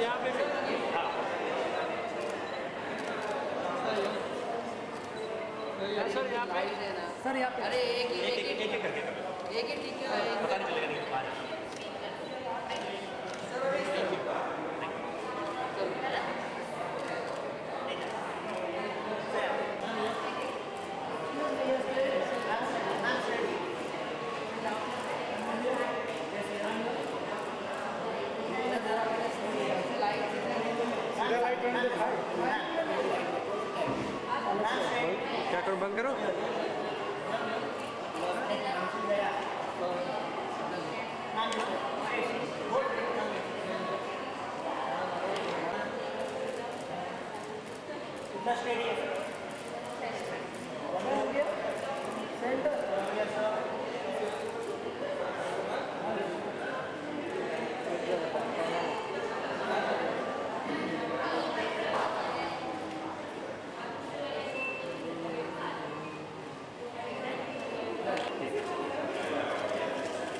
यहाँ पे सर यहाँ पे अरे एक करके पता नहीं चलेगा नहीं आ जाना। क्या करो, बंद करो।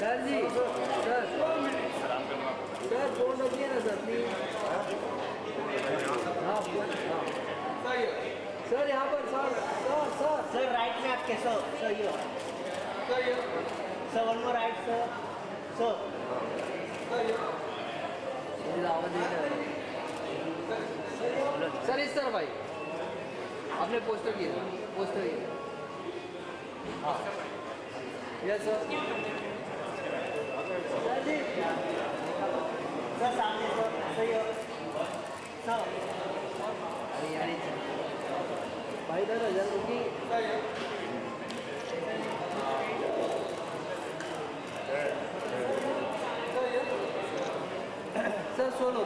सर जी, सर फोन रखिए ना सर प्लीज। हाँ सर यहाँ पर सर राइट में आपके सर ये sir one more right sir इस तरह भाई आपने पोस्टर किया यस सर सर सामने सर अरे भाई दादा जल्दी सर सोलो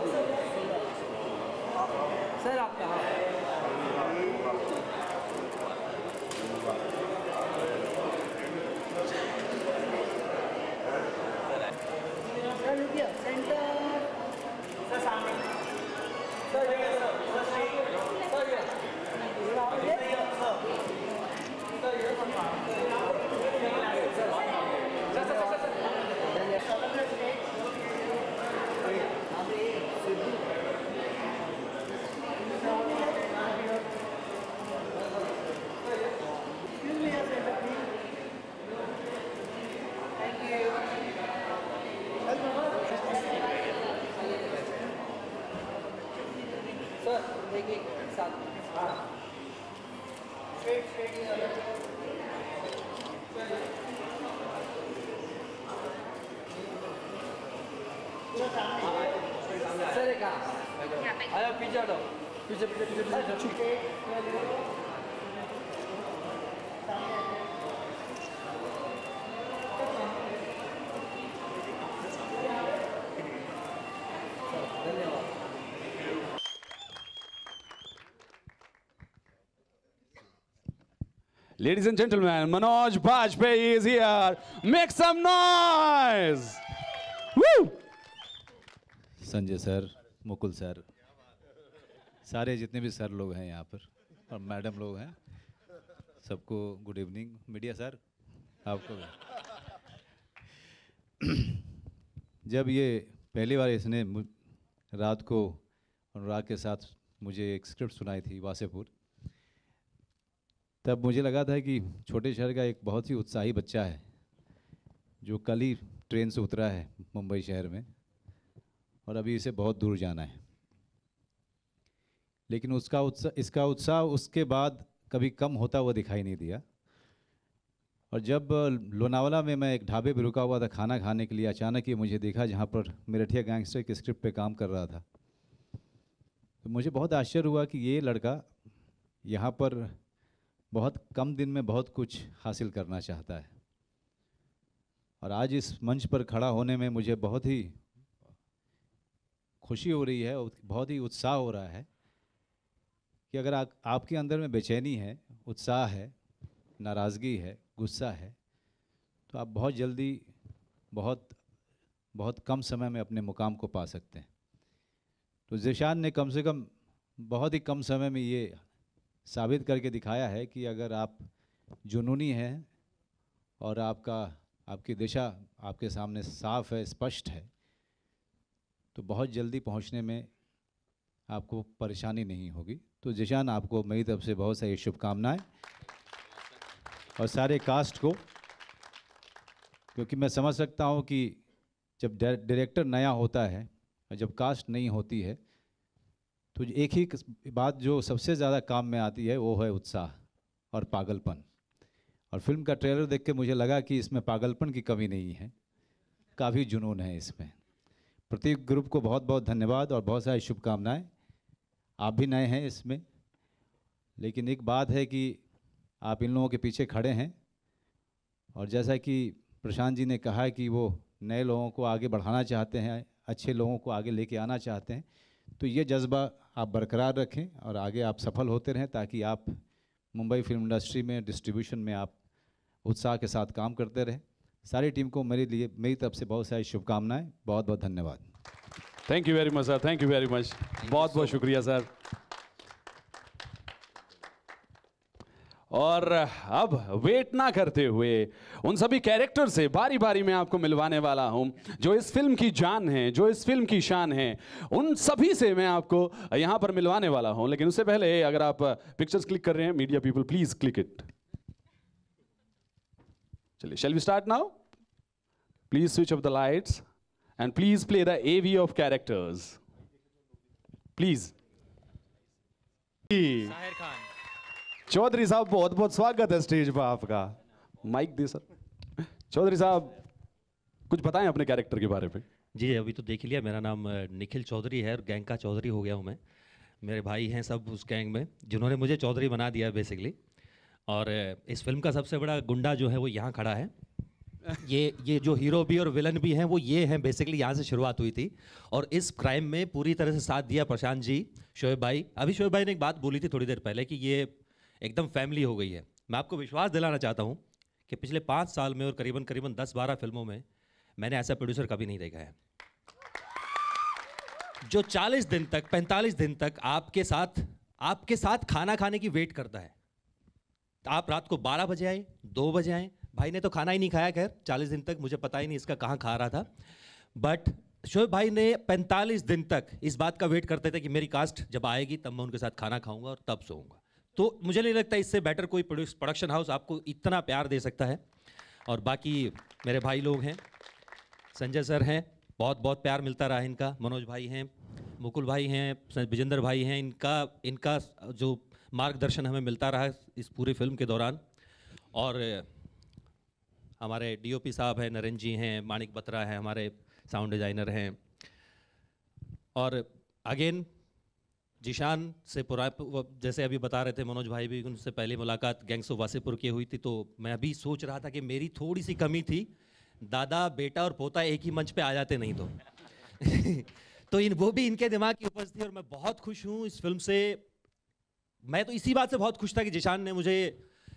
सर आप कहाँ सर रुकिए सेंटर सर सामने सर एक साथ सर एक आया पीछे हटो पीछे धन्यवाद। Ladies and gentlemen, Manoj Bajpayee is here. Make some noise! Woo! Sanjay sir, Mukul sir, सारे जितने भी सर लोग हैं यहाँ पर और मैडम लोग हैं, सबको गुड इवनिंग। मीडिया सर, आपको जब ये पहली बार इसने रात को अनुराग के साथ मुझे एक स्क्रिप्ट सुनाई थी वासेपुर, तब मुझे लगा था कि छोटे शहर का एक बहुत ही उत्साही बच्चा है जो कल ही ट्रेन से उतरा है मुंबई शहर में और अभी इसे बहुत दूर जाना है, लेकिन इसका उत्साह उसके बाद कभी कम होता हुआ दिखाई नहीं दिया। और जब लोनावाला में मैं एक ढाबे पर रुका हुआ था खाना खाने के लिए, अचानक ही मुझे देखा जहाँ पर मेरठिया गैंगस्टर के स्क्रिप्ट पे काम कर रहा था, तो मुझे बहुत आश्चर्य हुआ कि ये लड़का यहाँ पर बहुत कम दिन में बहुत कुछ हासिल करना चाहता है। और आज इस मंच पर खड़ा होने में मुझे बहुत ही खुशी हो रही है और बहुत ही उत्साह हो रहा है कि अगर आपके अंदर में बेचैनी है, उत्साह है, नाराज़गी है, गुस्सा है, तो आप बहुत जल्दी बहुत कम समय में अपने मुकाम को पा सकते हैं। तो ज़ीशान ने कम से कम बहुत ही कम समय में ये साबित करके दिखाया है कि अगर आप जुनूनी हैं और आपका आपकी दिशा आपके सामने साफ है, स्पष्ट है, तो बहुत जल्दी पहुंचने में आपको परेशानी नहीं होगी। तो जिशान, आपको मेरी तरफ से बहुत सारी शुभकामनाएं और सारे कास्ट को, क्योंकि मैं समझ सकता हूं कि जब डायरेक्टर नया होता है और जब कास्ट नहीं होती है तो एक ही बात जो सबसे ज़्यादा काम में आती है वो है उत्साह और पागलपन। और फिल्म का ट्रेलर देख के मुझे लगा कि इसमें पागलपन की कमी नहीं है, काफ़ी जुनून है इसमें। प्रत्येक ग्रुप को बहुत बहुत धन्यवाद और बहुत सारी शुभकामनाएं। आप भी नए हैं इसमें, लेकिन एक बात है कि आप इन लोगों के पीछे खड़े हैं, और जैसा कि प्रशांत जी ने कहा कि वो नए लोगों को आगे बढ़ाना चाहते हैं, अच्छे लोगों को आगे लेके आना चाहते हैं, तो ये जज्बा आप बरकरार रखें और आगे आप सफल होते रहें, ताकि आप मुंबई फिल्म इंडस्ट्री में डिस्ट्रीब्यूशन में आप उत्साह के साथ काम करते रहें। सारी टीम को मेरी तरफ से बहुत सारी शुभकामनाएं, बहुत बहुत धन्यवाद। Thank you very much sir, thank you very much, बहुत बहुत शुक्रिया सर। और अब वेट ना करते हुए उन सभी कैरेक्टर से बारी बारी में आपको मिलवाने वाला हूं जो इस फिल्म की जान है, जो इस फिल्म की शान है। उन सभी से मैं आपको यहां पर मिलवाने वाला हूं, लेकिन उससे पहले अगर आप पिक्चर्स क्लिक कर रहे हैं, media people please click it. चलिए, shall we start now? Please switch off the lights and please play the AV of characters please. Sahir Khan. Chaudhary साहब, बहुत बहुत स्वागत है स्टेज पर आपका। माइक दे सर। चौधरी साहब, कुछ बताएं अपने कैरेक्टर के बारे में। जी, अभी तो देख ही लिया, मेरा नाम निखिल चौधरी है और गैंग का चौधरी हो गया हूँ मैं। मेरे भाई हैं सब उस गैंग में जिन्होंने मुझे चौधरी बना दिया बेसिकली। और इस फिल्म का सबसे बड़ा गुंडा जो है वो यहाँ खड़ा है। ये जो हीरो भी और विलन भी हैं वो ये हैं, बेसिकली यहाँ से शुरुआत हुई थी। और इस क्राइम में पूरी तरह से साथ दिया प्रशांत जी, शोएब भाई। अभी शोएब भाई ने एक बात बोली थी थोड़ी देर पहले कि ये एकदम फैमिली हो गई है। मैं आपको विश्वास दिलाना चाहता हूँ कि पिछले 5 साल में और करीबन करीबन 10-12 फिल्मों में मैंने ऐसा प्रोड्यूसर कभी नहीं देखा है जो 40 दिन तक 45 दिन तक आपके साथ खाना खाने की वेट करता है। आप रात को 12 बजे आए, 2 बजे आए, भाई ने तो खाना ही नहीं खाया, खैर 40 दिन तक मुझे पता ही नहीं इसका कहाँ खा रहा था। बट शोएब भाई ने 45 दिन तक इस बात का वेट करते थे कि मेरी कास्ट जब आएगी तब मैं उनके साथ खाना खाऊंगा और तब सोऊंगा। तो मुझे नहीं लगता इससे बेटर कोई प्रोडक्शन हाउस आपको इतना प्यार दे सकता है। और बाकी मेरे भाई लोग हैं, संजय सर हैं, बहुत बहुत प्यार मिलता रहा इनका। मनोज भाई हैं, मुकुल भाई हैं, विजेंद्र भाई हैं। इनका जो मार्गदर्शन हमें मिलता रहा इस पूरी फिल्म के दौरान। और हमारे डीओपी साहब हैं, नरेंद्र जी हैं, मानिक बत्रा हैं, हमारे साउंड डिज़ाइनर हैं। और अगेन जिशान से जैसे अभी बता रहे थे मनोज भाई भी, उनसे पहली मुलाकात गैंग्स ऑफ वासेपुर की हुई थी। तो मैं अभी सोच रहा था कि मेरी थोड़ी सी कमी थी, दादा बेटा और पोता एक ही मंच पे आ जाते नहीं तो तो वो भी इनके दिमाग की उपज थी। और मैं बहुत खुश हूँ इस फिल्म से। मैं तो इसी बात से बहुत खुश था कि जिशान ने मुझे,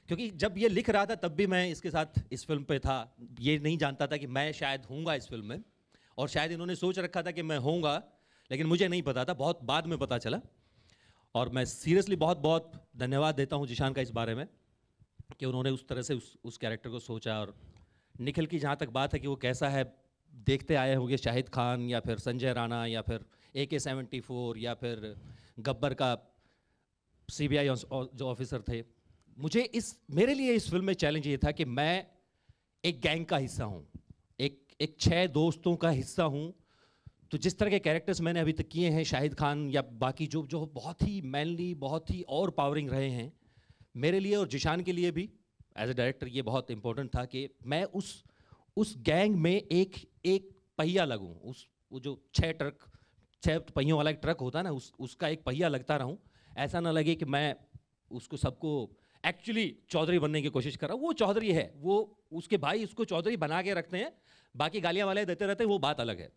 क्योंकि जब ये लिख रहा था तब भी मैं इसके साथ इस फिल्म पे था, ये नहीं जानता था कि मैं शायद होऊंगा इस फिल्म में। और शायद इन्होंने सोच रखा था कि मैं होऊंगा, लेकिन मुझे नहीं पता था, बहुत बाद में पता चला। और मैं सीरियसली बहुत बहुत धन्यवाद देता हूँ जिशान का इस बारे में कि उन्होंने उस तरह से उस कैरेक्टर को सोचा। और निखिल की जहाँ तक बात है कि वो कैसा है, देखते आए होंगे शाहिद खान या फिर संजय राणा या फिर AK-74 या फिर गब्बर का CBI जो ऑफिसर थे। मेरे लिए इस फिल्म में चैलेंज ये था कि मैं एक गैंग का हिस्सा हूँ, एक 6 दोस्तों का हिस्सा हूँ। तो जिस तरह के कैरेक्टर्स मैंने अभी तक किए हैं, शाहिद खान या बाकी जो बहुत ही मैनली, बहुत ही और पावरिंग रहे हैं, मेरे लिए और जिशान के लिए भी एज ए डायरेक्टर ये बहुत इंपॉर्टेंट था कि मैं उस गैंग में एक पहिया लगूं। वो जो 6 पहियों वाला एक ट्रक होता है ना, उसका एक पहिया लगता रहूं। ऐसा ना लगे कि मैं उसको सबको एक्चुअली चौधरी बनने की कोशिश कर रहा हूँ। वो चौधरी है, वो उसके भाई उसको चौधरी बना के रखते हैं, बाकी गालियाँ वाले देते रहते हैं, वो बात अलग है।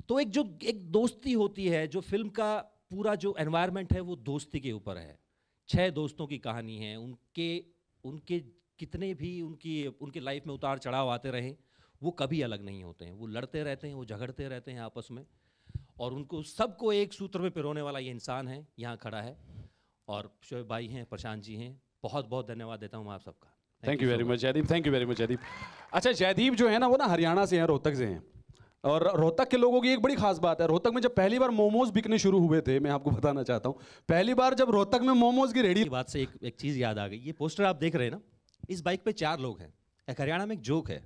तो एक दोस्ती होती है, जो फिल्म का पूरा जो एनवायरनमेंट है वो दोस्ती के ऊपर है। 6 दोस्तों की कहानी है, उनके कितने भी उनकी लाइफ में उतार चढ़ाव आते रहे, वो कभी अलग नहीं होते हैं। वो लड़ते रहते हैं, वो झगड़ते रहते हैं आपस में, और उनको सबको एक सूत्र में पिरोने वाला ये इंसान है, यहाँ खड़ा है। और शोएब भाई हैं, प्रशांत जी हैं, बहुत बहुत धन्यवाद देता हूँ मैं आप सबका। Thank you very much Jaideep, thank you very much Jaideep. अच्छा जयदीप जो है ना वो ना हरियाणा से हैं, रोहतक से हैं। और रोहतक के लोगों की एक बड़ी खास बात है, रोहतक में जब पहली बार मोमोज बिकने शुरू हुए थे, मैं आपको बताना चाहता हूँ, पहली बार जब रोहतक में मोमोज की रेडी की बात से एक चीज़ याद आ गई। ये पोस्टर आप देख रहे हैं ना, इस बाइक पे 4 लोग हैं। एक हरियाणा में एक जोक है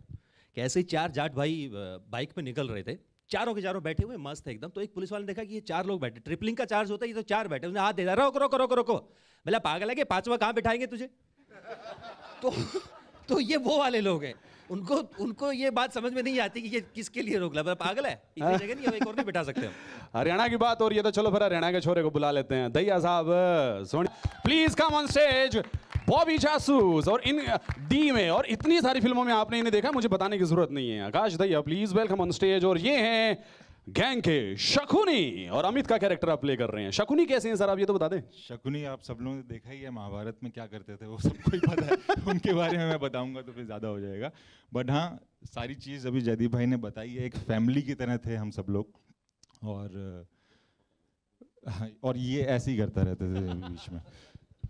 कि ऐसे ही 4 जाट भाई बाइक पे निकल रहे थे, चारों के चारों बैठे हुए मस्त है एकदम। तो एक पुलिस वाले ने देखा कि ये 4 लोग बैठे, ट्रिपलिंग का चार्ज होता है, ये तो 4 बैठे। उसने हाथ दे दिया, रोको रोको रोको रोको। बोला पागल है कि 5वां कहाँ बिठाएंगे तुझे? तो ये वो वाले लोग हैं, उनको ये बात समझ में नहीं आती कि ये किसके लिए रोक ला। पागल है, इतनी जगह नहीं, एक और नहीं बिठा सकते हम। हरियाणा की बात हो रही है तो चलो फिर हरियाणा के छोरे को बुला लेते हैं। दैया साहब Soni please come on stage. Bobby Jasoos और इन डी में और इतनी सारी फिल्मों में आपने इन्हें देखा, मुझे बताने की जरूरत नहीं है। आकाश दैया प्लीज वेलकम ऑन स्टेज। और ये हैं गैंग के शकुनी, और अमित का कैरेक्टर आप प्ले कर रहे हैं। शकुनी कैसे हैं सर, आप ये तो बता दें। शकुनी आप सब लोगों ने देखा ही है, महाभारत में क्या करते थे वो सबको ही पता है। उनके बारे में मैं बताऊंगा तो फिर ज़्यादा हो जाएगा। बट हाँ, सारी चीज़ अभी जयदीप भाई ने बताई है। एक फैमिली की तरह थे हम सब लोग, और ये ऐसे ही करता रहते थे बीच में।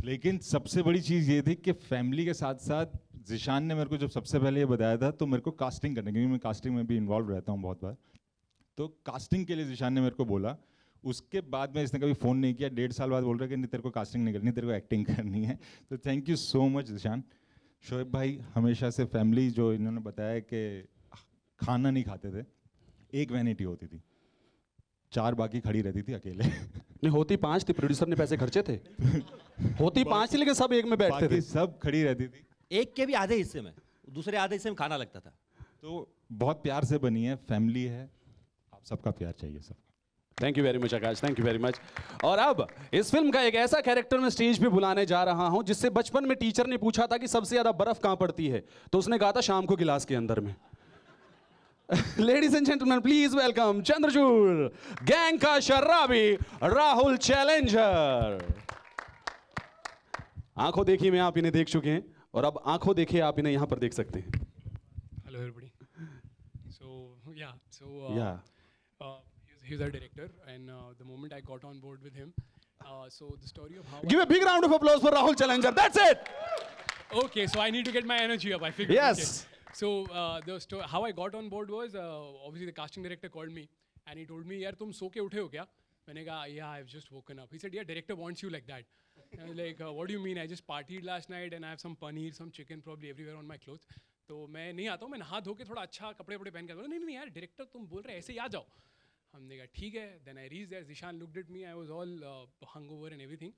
लेकिन सबसे बड़ी चीज़ ये थी कि फैमिली के साथ साथ जिशान ने मेरे को जब सबसे पहले ये बताया था, तो मेरे को कास्टिंग करने, क्योंकि मैं कास्टिंग में भी इन्वॉल्व रहता हूँ बहुत बार, तो कास्टिंग के लिए जिशान ने मेरे को बोला। उसके बाद में इसने कभी फ़ोन नहीं किया, 1.5 साल बाद बोल रहा है कि नहीं तेरे को कास्टिंग नहीं करनी, तेरे को एक्टिंग करनी है। तो thank you so much Zeeshan. Shoaib भाई हमेशा से फैमिली, जो इन्होंने बताया कि खाना नहीं खाते थे, एक वैनिटी होती थी, 4 बाकी खड़ी रहती थी अकेले। नहीं होती 5 थी, प्रोड्यूसर ने पैसे खर्चे थे। होती 5 थी लेकिन सब एक में बैठते थे। सब खड़ी रहती थी। एक के भी आधे हिस्से में, दूसरे आधे हिस्से में खाना लगता था। तो बहुत प्यार से बनी है, फैमिली है, आप सबका प्यार चाहिए सब। Thank you very much Akash, thank you very much. और अब इस फिल्म का एक ऐसा कैरेक्टर मैं स्टेज पे बुलाने जा रहा हूं जिससे बचपन में टीचर ने पूछा था कि सबसे ज्यादा बर्फ कहां पड़ती है, तो उसने कहा था शाम को गिलास के अंदर में। Ladies and gentleman please welcome Chandrachud, gang का शर्राबी राहुल चैलेंजर। आंखों देखी में आप इन्हें देख चुके हैं, और अब आंखों देखे आप इन्हें यहां पर देख सकते हैं। Hello everybody. So Yeah. He's our director, and the moment I got on board with him, so the story of how. Give a big round of applause for Rahul Challenger. That's it. Okay, so I need to get my energy up. I figured. Yes. Okay. So how I got on board was obviously the casting director called me and he told me, "यार तुम सो के उठे हो क्या?" मैंने कहा, "Yeah, I've just woken up." He said, "Yeah, director wants you like that." And I was like, "What do you mean? I just partied last night and I have some paneer, some chicken probably everywhere on my clothes." तो मैं नहीं आता हूँ, मैं नहा धो के थोड़ा अच्छा कपड़े वपड़े पहन के आता हूँ। नहीं यार डायरेक्टर तुम बोल रहे ऐसे ही आ जाओ। हमने कहा ठीक है। Then I reach there, Zeeshan looked at me, I was all hungover and everything,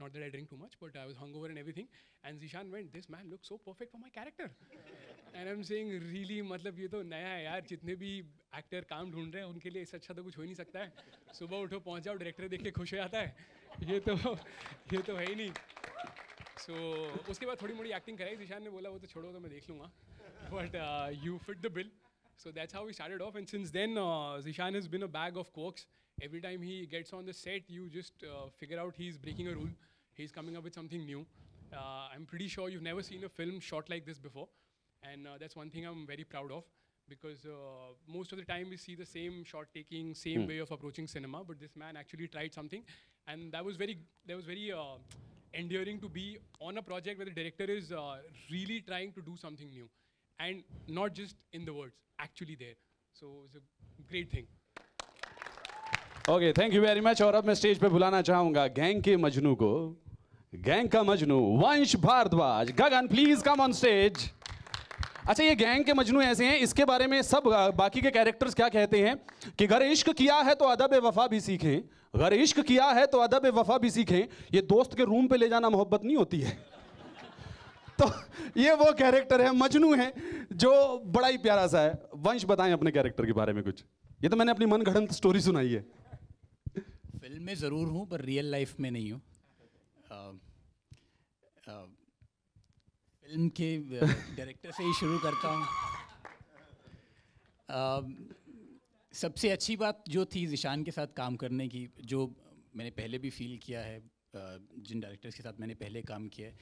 not that I drink too much but I was hungover and everything, and Zishan went, "This man looks so perfect for my character." and I'm saying really, मतलब ये तो नया है यार, जितने भी actor काम ढूंढ रहे हैं उनके लिए इससे अच्छा तो कुछ हो ही नहीं सकता है। सुबह उठो पहुँच जाओ, डायरेक्टर देख के खुश हो जाता है, ये तो है ही नहीं। उसके बाद थोड़ी मोड़ी एक्टिंग कराई, जिशान ने बोला वो तो छोड़ो, तो मैं देख लूँगा, but you fit the bill. So that's how we started off, and since then Zishan has been a bag of quirks. Every time he gets on the set, you just figure out he's breaking a rule, he's coming up with something new. I'm pretty sure you've never seen a film shot like this before, and that's one thing I'm very proud of, because most of the time we see the same shot taking, same way of approaching cinema, but this man actually tried something, and that was very endearing to be on a project where the director is really trying to do something new, and not just in the words, actually there. So it's a great thing. Okay thank you very much. और अब मैं stage पे बुलाना चाहूंगा gang के मजनू को, gang का मजनू वंश भारद्वाज। गगन प्लीज कम ऑन स्टेज। अच्छा ये गैंग के मजनू ऐसे हैं, इसके बारे में सब बाकी के कैरेक्टर्स क्या कहते हैं कि अगर इश्क किया है तो अदब वफा भी सीखें, अगर इश्क किया है तो अदब वफा भी सीखें, ये दोस्त के रूम पे ले जाना मोहब्बत नहीं होती है। तो ये वो कैरेक्टर है, मजनू है, जो बड़ा ही प्यारा सा है। वंश बताएं अपने कैरेक्टर के बारे में कुछ। ये तो मैंने अपनी मनगढ़ंत स्टोरी सुनाई है। फिल्म में ज़रूर हूँ पर रियल लाइफ में नहीं हूँ। फिल्म के डायरेक्टर से ही शुरू करता हूँ। सबसे अच्छी बात जो थी जिशान के साथ काम करने की, जो मैंने पहले भी फील किया है, जिन डायरेक्टर्स के साथ मैंने पहले काम किया है,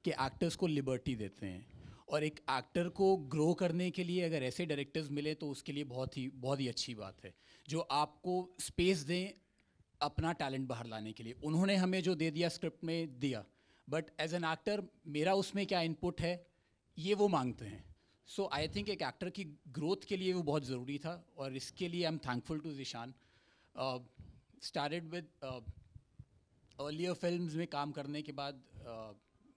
कि एक्टर्स को लिबर्टी देते हैं, और एक एक्टर को ग्रो करने के लिए अगर ऐसे डायरेक्टर्स मिले तो उसके लिए बहुत ही अच्छी बात है, जो आपको स्पेस दें अपना टैलेंट बाहर लाने के लिए। उन्होंने हमें जो दे दिया स्क्रिप्ट में दिया, बट एज एन एक्टर मेरा उसमें क्या इनपुट है ये वो मांगते हैं. सो आई थिंक एक एक्टर की ग्रोथ के लिए वो बहुत ज़रूरी था, और इसके लिए I am thankful to Zeeshan. Started with earlier films में काम करने के बाद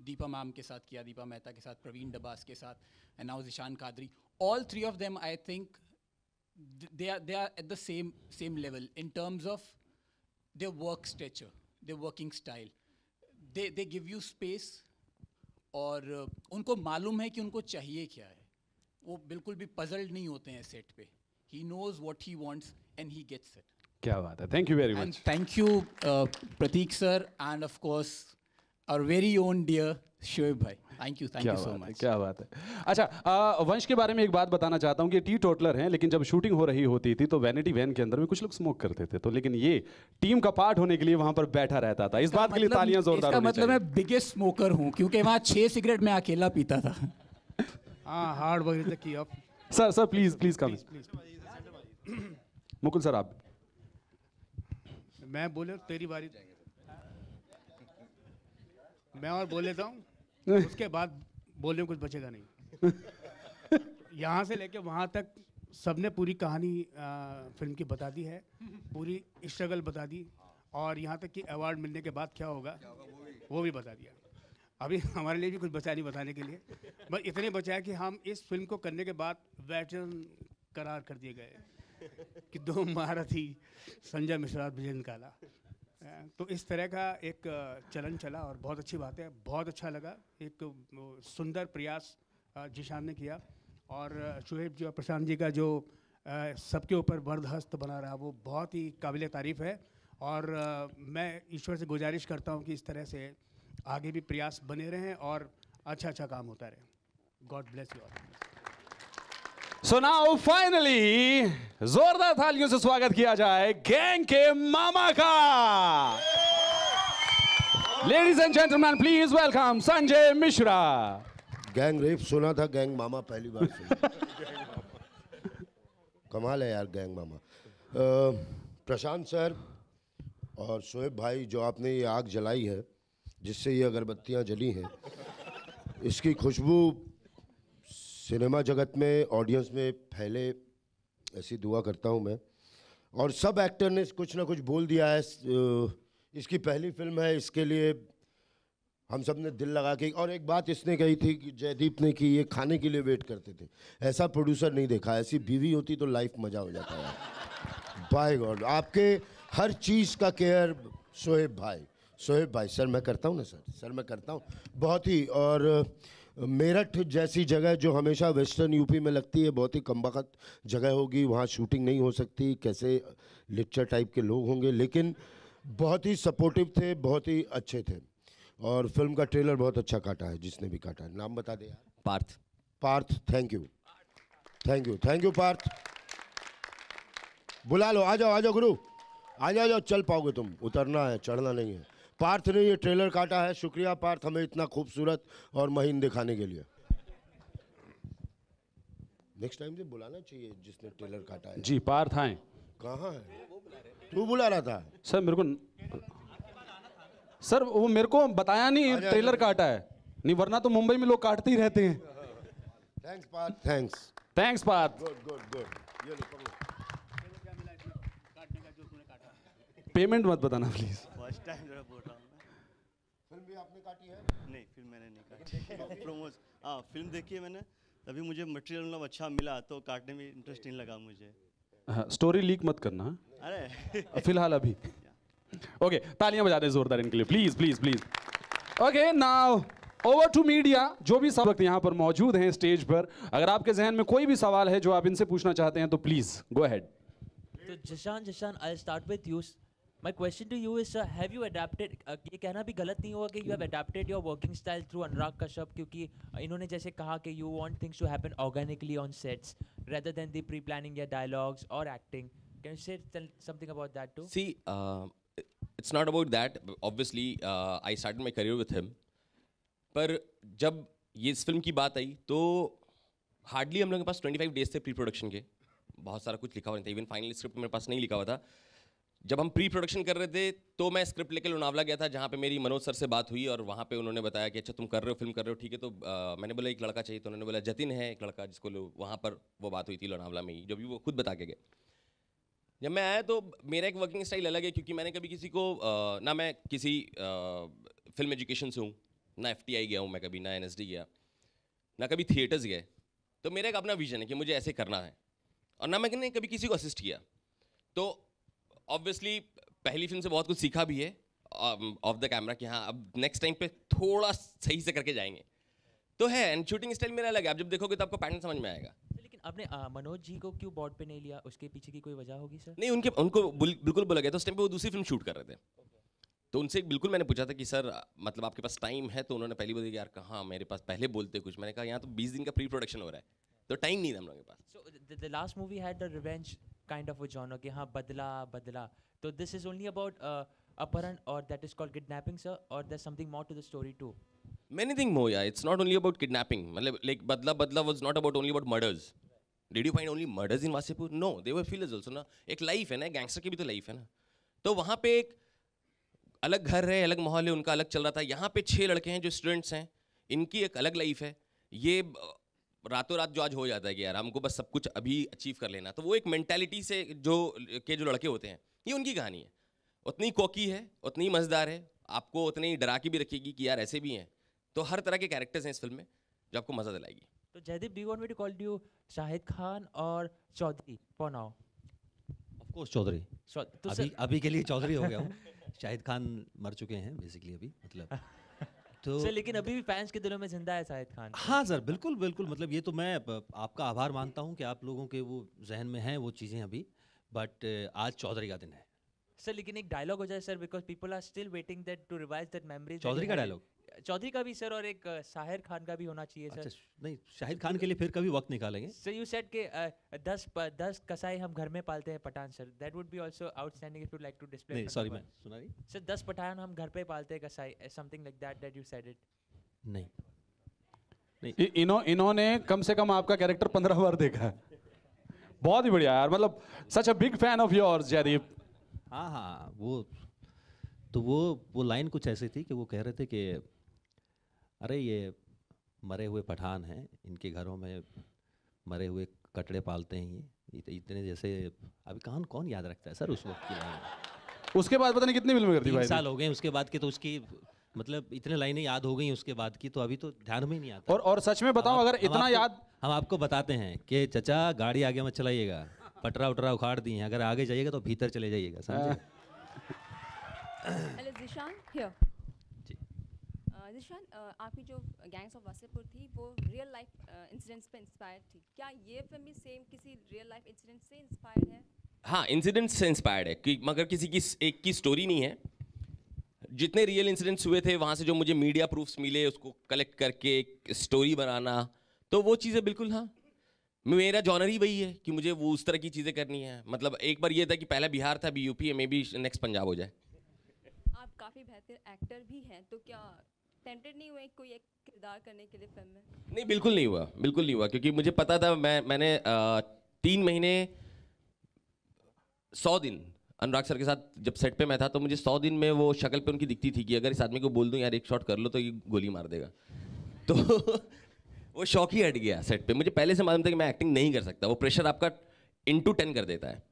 दीपा मैम के साथ किया, दीपा मेहता के साथ, प्रवीण डबास के साथ, and now Zeeshan Qadri. All three of them I think they are at the same level in terms of their work stature, their working style. They give you space, और उनको मालूम है कि उनको चाहिए क्या है. वो बिल्कुल भी puzzled नहीं होते हैं सेट पे. He knows what he wants and he gets it. क्या बात है, thank you very And much. thank you Prateek sir, and of course our very own dear Shoaib भाई. Thank you so much. क्या बात है. अच्छा, वंश के बारे में एक बात बताना चाहता हूँ कि टी टोटलर हैं, लेकिन जब शूटिंग हो रही होती थी तो वैनिटी वैन के अंदर में कुछ लोग स्मोक करते थे, तो लेकिन ये टीम का पार्ट होने के लिए वहां पर बैठा रहता था. इस बात के लिए तालियां जोरदार होनी मतलब चाहिए. मैं बिगेस्ट स्मोकर हूँ, क्योंकि वहाँ 6 सिगरेट मैं अकेला पीता था. हाँ, hard work is the key of. Sir please come. Mukul sir, आप. मैं बोले तेरी बारी. मैं और बोल लेता हूँ, उसके बाद बोलने को कुछ बचेगा नहीं. यहाँ से लेके वहाँ तक सबने पूरी कहानी फिल्म की बता दी है, पूरी स्ट्रगल बता दी, और यहाँ तक कि अवार्ड मिलने के बाद क्या होगा वो भी बता दिया. अभी हमारे लिए भी कुछ बचा नहीं बताने के लिए, बस इतने बचा है कि हम इस फिल्म को करने के बाद वेटरन करार कर दिए गए कि 2 महारथी संजय मिश्रा, विजय काला. तो इस तरह का एक चलन चला, और बहुत अच्छी बात है. बहुत अच्छा लगा. एक सुंदर प्रयास ज़ीशान ने किया, और शोएब जी और प्रशांत जी का जो सबके ऊपर बर्दहस्त बना रहा, वो बहुत ही काबिल तारीफ़ है. और मैं ईश्वर से गुजारिश करता हूँ कि इस तरह से आगे भी प्रयास बने रहें और अच्छा काम होता रहे. God bless you all. So now finally जोरदार तालियों से स्वागत किया जाए गैंग के मामा का. Ladies and gentleman, please welcome Sanjay Mishra. Gang rape सुना था, गैंग मामा पहली बार सुना. कमाल है यार गैंग मामा. प्रशांत सर और शोएब भाई, जो आपने ये आग जलाई है जिससे ये अगरबत्तियां जली हैं, इसकी खुशबू सिनेमा जगत में, ऑडियंस में फैले, ऐसी दुआ करता हूँ मैं. और सब एक्टर ने कुछ ना कुछ बोल दिया है. इसकी पहली फिल्म है, इसके लिए हम सब ने दिल लगा के. और एक बात इसने कही थी कि जयदीप ने, कि ये खाने के लिए वेट करते थे. ऐसा प्रोड्यूसर नहीं देखा. ऐसी बीवी होती तो लाइफ मज़ा हो जाता है. बाय गॉड, आपके हर चीज़ का केयर शोएब भाई. सर मैं करता हूँ ना, सर मैं करता हूँ बहुत ही. और मेरठ जैसी जगह जो हमेशा वेस्टर्न यूपी में लगती है, बहुत ही कमबख्त जगह होगी, वहाँ शूटिंग नहीं हो सकती. कैसे लिक्चर टाइप के लोग होंगे, लेकिन बहुत ही सपोर्टिव थे, बहुत ही अच्छे थे. और फिल्म का ट्रेलर बहुत अच्छा काटा है, जिसने भी काटा है. नाम बता दे यार. पार्थ. Thank you Parth. बुला लो, आ जाओ गुरु, आ जाओ. चल पाओगे तुम, उतरना है, चढ़ना नहीं है. पार्थ ने ये ट्रेलर काटा है. शुक्रिया पार्थ, हमें इतना खूबसूरत और महीन दिखाने के लिए. नेक्स्ट टाइम से बुलाना चाहिए जिसने ट्रेलर काटा है. जी पार्थ आए. कहाँ है? तू बुला रहा था सर. वो मेरे को बताया नहीं ट्रेलर काटा है. नहीं, वरना तो मुंबई में लोग काटते ही रहते हैं. Thanks Parth. Thanks Parth. Good. Payment मत बताना प्लीज. फर्स्ट टाइम जरा बोल रहा हूँ मैं. फिल्म भी आपने काटी है? नहीं, फिल्म मैंने नहीं काटी. प्रोमोस फिल्म देखी है मैंने, तभी मुझे मटेरियल मतलब अच्छा मिला तो काटने में इंटरेस्टिंग लगा मुझे. स्टोरी लीक मत करना. अरे फिलहाल अभी. ओके, तालियां बजा दें जोरदार इनके लिए, please. Okay, now over to media. जो भी सब वक्त यहाँ पर मौजूद हैं स्टेज पर, अगर आपके जहन में कोई भी सवाल है जो आप इनसे पूछना चाहते हैं तो प्लीज गो अहेड. तो Jishan, I'll start with you. My question to you is, have you adapted? ये कहना भी गलत नहीं होगा कि you have adapted your working style through Anurag Kashyap, क्योंकि इन्होंने जैसे कहा कि you want things to happen organically on sets rather than the pre-planning या dialogues or acting. Can you say something about that too? See, it's not about that. Obviously, I started my career with him. पर जब ये इस film की बात आई तो hardly हम लोगों के पास 25 डेज थे प्री प्रोडक्शन के. बहुत सारा कुछ लिखा हुआ नहीं था. इवन फाइनल स्क्रिप्ट मेरे पास नहीं लिखा हुआ था. जब हम प्री प्रोडक्शन कर रहे थे तो मैं स्क्रिप्ट लेके लोनावला गया था, जहाँ पे मेरी मनोज सर से बात हुई और वहाँ पे उन्होंने बताया कि अच्छा तुम कर रहे हो, फिल्म कर रहे हो, ठीक है। तो मैंने बोला एक लड़का चाहिए, तो उन्होंने बोला जतिन है एक लड़का जिसको वहाँ पर वो बात हुई थी लोनावला में ही, जब भी वो खुद बता के गए। जब मैं आया तो मेरा एक वर्किंग स्टाइल अलग है, क्योंकि मैंने कभी किसी को ना मैं किसी फिल्म एजुकेशन से हूँ, ना FTI गया हूँ मैं कभी, ना NSD गया, ना कभी थिएटर्स गए। तो मेरा एक अपना विजन है कि मुझे ऐसे करना है, और ना मैंने कभी किसी को असिस्ट किया। तो ऑब्वियसली पहली फिल्म से बहुत कुछ सीखा भी है ऑफ द कैमरा कि हाँ अब नेक्स्ट टाइम पे थोड़ा सही से करके जाएंगे, तो है। एंड शूटिंग स्टाइल मेरा अलग है, आप जब देखोगे तो आपको पैटर्न समझ में आएगा। लेकिन आपने मनोज जी को क्यों बोर्ड पे नहीं लिया, उसके पीछे की कोई वजह होगी सर? नहीं, उनको बिल्कुल बोला गया था उस टाइम पे, वो दूसरी फिल्म शूट कर रहे थे। तो उनसे बिल्कुल मैंने पूछा था कि सर मतलब आपके पास टाइम है, तो उन्होंने पहली बोली कि यार कहाँ मेरे पास, पहले बोलते कुछ। मैंने कहा यहाँ तो 20 दिन का प्री प्रोडक्शन हो रहा है, तो टाइम नहीं था हम लोगों के पास। So the last movie had the revenge kind of a genre कि हाँ बदला. So this is only about Aparan, or that is called kidnapping, sir, or there's something more to the story too? Many things more, yeah. It's not only about kidnapping. मतलब like Badla was not about only about murders. Did you find only murders in Wasipur? No, they were fillers also ना. एक life है ना, gangster की भी तो life है ना. तो वहाँ पे एक अलग घर है, अलग माहौल है, उनका अलग चल रहा था। यहाँ पे 6 लड़के हैं जो स्टूडेंट्स हैं, इनकी एक अलग लाइफ है। ये रातों रात जो आज हो जाता है कि यार हमको बस सब कुछ अभी अचीव कर लेना, तो वो एक मेंटालिटी से जो लड़के होते हैं, ये उनकी कहानी है। उतनी कोकी है, उतनी मज़ेदार है, आपको उतनी डरा के भी रखेगी कि यार ऐसे भी हैं। तो हर तरह के कैरेक्टर्स हैं इस फिल्म में जो आपको मज़ा दिलाएगी। तो Jaideep, do you want me to call you Shahid Khan और Chaudhary for now? Of course Chaudhary. तो अभी के लिए चौधरी हो गया हूँ। शाहिद खान मर चुके हैं बेसिकली अभी, मतलब तो सर लेकिन अभी भी फैंस के दिलों में जिंदा है शाहिद खान। हाँ सर, बिल्कुल बिल्कुल, मतलब ये तो मैं आपका आभार मानता हूँ कि आप लोगों के वो जहन में हैं वो चीज़ें अभी, बट आज चौधरी का दिन है। सर लेकिन एक डायलॉग हो जाए sir, because people are still waiting that to revise that memories. Chaudhary का डायलॉग? चौधरी का भी सर, और एक शाहिर खान का भी होना चाहिए सर। अच्छा, नहीं शाहिद खान के लिए फिर कभी वक्त निकालेंगे। सर यू सेड के 10 कसाई हम घर में पालते हैं Pathaan sir, that would be also outstanding if you like to display. नहीं सॉरी, मैं सुना नहीं सर। 10 पठान हम घर पे पालते हैं कसाई, something like that you said it. नहीं इन्होंने कम से कम आपका कैरेक्टर 15 बार देखा है। बहुत ही बढ़िया यार, मतलब सच a big fan of yours Jaideep. हाँ, वो लाइन कुछ ऐसी थी कि वो कह रहे थे कि अरे ये मरे हुए पठान हैं, इनके घरों में मरे हुए कटड़े पालते हैं, ये इतने जैसे। अभी कौन याद रखता है सर उस वक्त की लाइन। उसके बाद पता नहीं कितनी फिल्में करती भाई। 3 साल हो गए उसके बाद के, तो उसकी मतलब इतने लाइनें याद हो गई उसके बाद की, तो अभी तो ध्यान में ही नहीं आता। और सच में बताऊं, अगर इतना याद, हम आपको बताते हैं कि चचा गाड़ी आगे मत चलाइएगा, पटरा उटरा उखाड़ दिए हैं, अगर आगे जाइएगा तो भीतर चले जाइएगा, समझे? Hello Zeeshan, here. जिशान, आपकी जो गैंग्स ऑफ वासेपुर थी वो रियल लाइफ इंसिडेंट्स पे इंस्पायर्ड थी, क्या ये फिल्म भी सेम किसी रियल लाइफ इंसिडेंट से इंस्पायर्ड है? हाँ, इंसिडेंट से इंस्पायर्ड है, मगर किसी की एक की स्टोरी नहीं है। जितने रियल इंसिडेंट्स हुए थे वहाँ से जो मुझे मीडिया प्रूफ्स मिले, उसको कलेक्ट करके एक स्टोरी बनाना, तो वो चीज़ें बिल्कुल, हाँ मेरा जॉनर ही वही है कि मुझे वो उस तरह की चीज़ें करनी है। मतलब एक बार ये था कि पहला बिहार था, अभी यूपी है, मे बी नेक्स्ट पंजाब हो जाए। आप काफ़ी बेहतर एक्टर भी हैं, तो क्या टेम्प्टेड नहीं हुए कोई एक किरदार करने के लिए फिल्म में? नहीं, बिल्कुल नहीं हुआ, क्योंकि मुझे पता था, मैंने 3 महीने 100 दिन अनुराग सर के साथ जब सेट पे मैं था, तो मुझे 100 दिन में वो शक्ल पे उनकी दिखती थी कि अगर इस आदमी को बोल दूं यार एक शॉट कर लो तो ये गोली मार देगा। तो वो शौक ही हट गया सेट पे। मुझे पहले से मालूम था कि मैं एक्टिंग नहीं कर सकता, वो प्रेशर आपका into 10 कर देता है।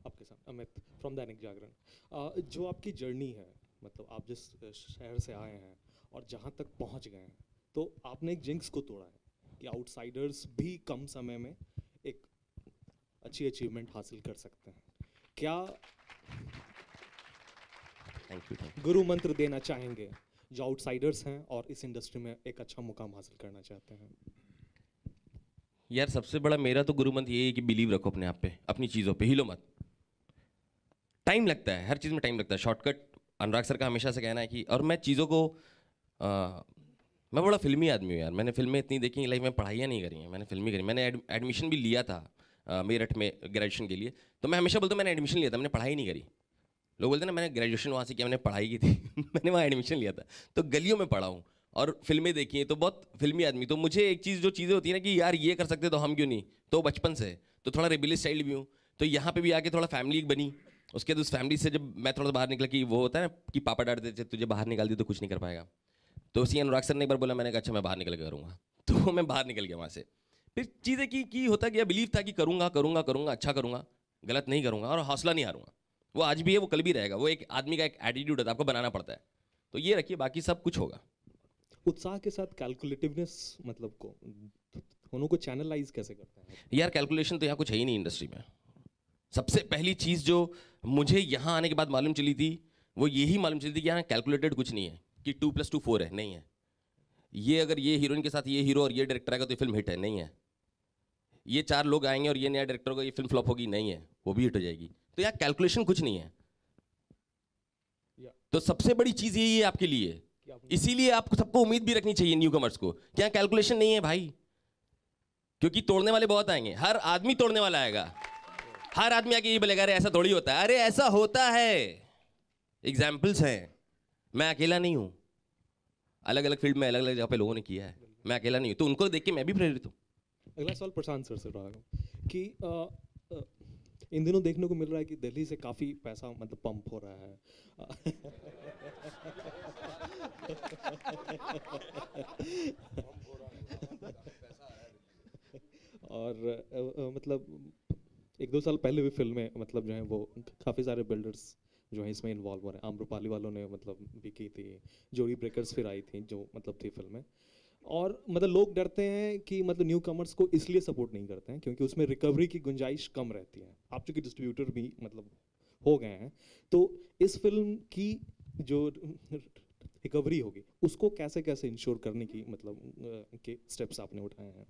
आपके साथ अमित फ्रॉम दैनिक जागरण। जो आपकी जर्नी है, मतलब आप जिस शहर से आए हैं और जहाँ तक पहुँच गए हैं, तो आपने एक जिंक्स को तोड़ा है कि आउटसाइडर्स भी कम समय में एक अच्छी अचीवमेंट हासिल कर सकते हैं। क्या गुरु मंत्र देना चाहेंगे जो आउटसाइडर्स हैं और इस इंडस्ट्री में एक अच्छा मुकाम हासिल करना चाहते हैं? यार सबसे बड़ा मेरा तो गुरु मंत्र ये है कि बिलीव रखो अपने आप पे, अपनी चीज़ों पे, हिलो मत। टाइम लगता है, हर चीज़ में टाइम लगता है। शॉर्टकट अनुराग सर का हमेशा से कहना है कि, और मैं चीज़ों को मैं बड़ा फिल्मी आदमी हूँ यार। मैंने फिल्में इतनी देखी लाइफ में, पढ़ाइयाँ नहीं करी हैं, मैंने फिल्मी करी। मैंने एडमिशन भी लिया था मेरठ में ग्रेजुएशन के लिए, तो मैं हमेशा बोलता हूँ मैंने एडमिशन लिया था, मैंने पढ़ाई नहीं करी। लोग बोलते हैं ना मैंने ग्रेजुएशन वहाँ से किया, मैंने पढ़ाई की थी। मैंने वहाँ एडमिशन लिया था, तो गलियों में पढ़ा हूँ और फिल्में देखी हैं, तो बहुत फिल्मी आदमी। तो मुझे एक चीज़, जो चीज़ें होती है ना कि यार ये कर सकते तो हम क्यों नहीं, तो बचपन से तो थोड़ा रेबेलियस स्टाइल भी हूँ। तो यहाँ पे भी आके थोड़ा फैमिली बनी। उसके बाद उस फैमिली से जब मैं थोड़ा बाहर निकला कि वो होता है ना कि पापा डांटते थे तुझे बाहर निकाल दी तो कुछ नहीं कर पाएगा, तो उसी अनुराग सर ने एक बार बोला, मैंने कहा अच्छा मैं बाहर निकल के करूँगा, तो मैं बाहर निकल गया वहाँ से। फिर चीज़ें की होता गया, बिलीव था कि करूँगा करूँगा करूँगा, अच्छा करूँगा, गलत नहीं करूँगा और हौसला नहीं हारूंगा। वो आज भी है, वो कल भी रहेगा। वो एक आदमी का एक एटीट्यूड है, आपको बनाना पड़ता है। तो ये रखिए, बाकी सब कुछ होगा। उत्साह के साथ कैलकुलेटिवनेस मतलब को दोनों को चैनलाइज कैसे करते हैं? यार कैलकुलेशन तो यहाँ कुछ है ही नहीं इंडस्ट्री में। सबसे पहली चीज़ जो मुझे यहाँ आने के बाद मालूम चली थी वो यही मालूम चली थी कि यहाँ कैलकुलेटेड कुछ नहीं है कि 2 + 2 4 है, नहीं है। ये अगर ये हीरोइन के साथ ये हीरो और ये डायरेक्टर आएगा तो ये फिल्म हिट है, नहीं है। ये 4 लोग आएंगे और ये नया डायरेक्टर होगा, ये फिल्म फ्लॉप होगी, नहीं है, वो भी हिट हो जाएगी। तो यार कैलकुलेशन कुछ नहीं है। तो सबसे बड़ी चीज़ यही है आपके लिए, इसीलिए आपको सबको उम्मीद भी रखनी चाहिए न्यू कमर्स को, क्या कैलकुलेशन नहीं है भाई, क्योंकि तोड़ने वाले बहुत आएंगे। हर आदमी तोड़ने वाला आएगा, हर आदमी आके ये बोलेगा अरे ऐसा थोड़ी होता है, अरे ऐसा होता है। एग्जाम्पल्स हैं, मैं अकेला नहीं हूँ, अलग अलग फील्ड में अलग अलग जगह पे लोगों ने किया है, मैं अकेला नहीं हूँ। तो उनको देख के मैं भी प्रेरित हूँ। अगला सवाल प्रशांत सर से रहा कि इन दिनों देखने को मिल रहा है कि दिल्ली से काफ़ी पैसा मतलब पंप हो रहा है और मतलब 1-2 साल पहले भी फिल्में मतलब जो है वो काफ़ी सारे बिल्डर्स जो है इसमें इन्वॉल्व हो रहे हैं। आम्रपाली वालों ने मतलब भी की थी, जोड़ी ब्रेकर्स फिर आई थी जो मतलब थी फिल्में। और मतलब लोग डरते हैं कि मतलब न्यू कमर्स को इसलिए सपोर्ट नहीं करते हैं क्योंकि उसमें रिकवरी की गुंजाइश कम रहती है। आप चूँकि डिस्ट्रीब्यूटर भी मतलब हो गए हैं, तो इस फिल्म की जो रिकवरी होगी उसको कैसे कैसे इंश्योर करने की मतलब के स्टेप्स आपने उठाए हैं?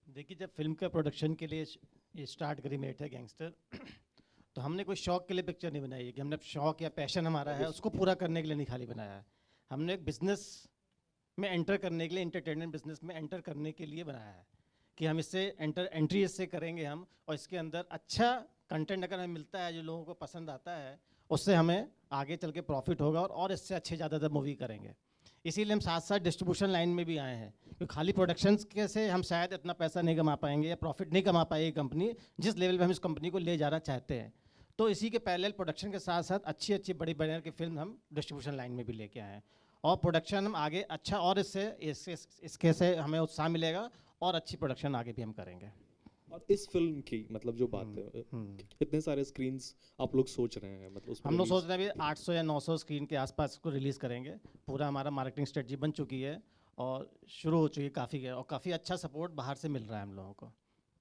देखिए, जब फिल्म का प्रोडक्शन के लिए ये स्टार्ट करी मेरे थे गैंगस्टर, तो हमने कोई शौक के लिए पिक्चर नहीं बनाई है कि हमने शौक या पैशन हमारा है उसको पूरा करने के लिए नहीं खाली बनाया है। हमने एक बिजनेस में एंटर करने के लिए, एंटरटेनमेंट बिजनेस में एंटर करने के लिए बनाया है कि हम इससे एंट्री इससे करेंगे हम, और इसके अंदर अच्छा कंटेंट अगर हमें मिलता है जो लोगों को पसंद आता है, उससे हमें आगे चल के प्रॉफिट होगा और इससे अच्छे ज़्यादातर मूवी करेंगे। इसीलिए हम साथ साथ डिस्ट्रीब्यूशन लाइन में भी आए हैं, क्योंकि खाली प्रोडक्शंस के से हम शायद इतना पैसा नहीं कमा पाएंगे या प्रॉफिट नहीं कमा पाएगी कंपनी जिस लेवल पे हम इस कंपनी को ले जाना चाहते हैं। तो इसी के पैरेलल प्रोडक्शन के साथ साथ अच्छी अच्छी बड़ी बैनर की फिल्म हम डिस्ट्रीब्यूशन लाइन में भी लेके आए हैं, और प्रोडक्शन हम आगे अच्छा, और इसके से हमें उत्साह मिलेगा और अच्छी प्रोडक्शन आगे भी हम करेंगे। और इस फिल्म की मतलब जो बात है, कितने सारे स्क्रीन्स आप लोग सोच रहे हैं? मतलब हम लोग सोच रहे हैं 800 या 900 स्क्रीन के आसपास को रिलीज़ करेंगे। पूरा हमारा मार्केटिंग स्ट्रेटजी बन चुकी है और शुरू हो चुकी है काफ़ी, और काफ़ी अच्छा सपोर्ट बाहर से मिल रहा है हम लोगों को।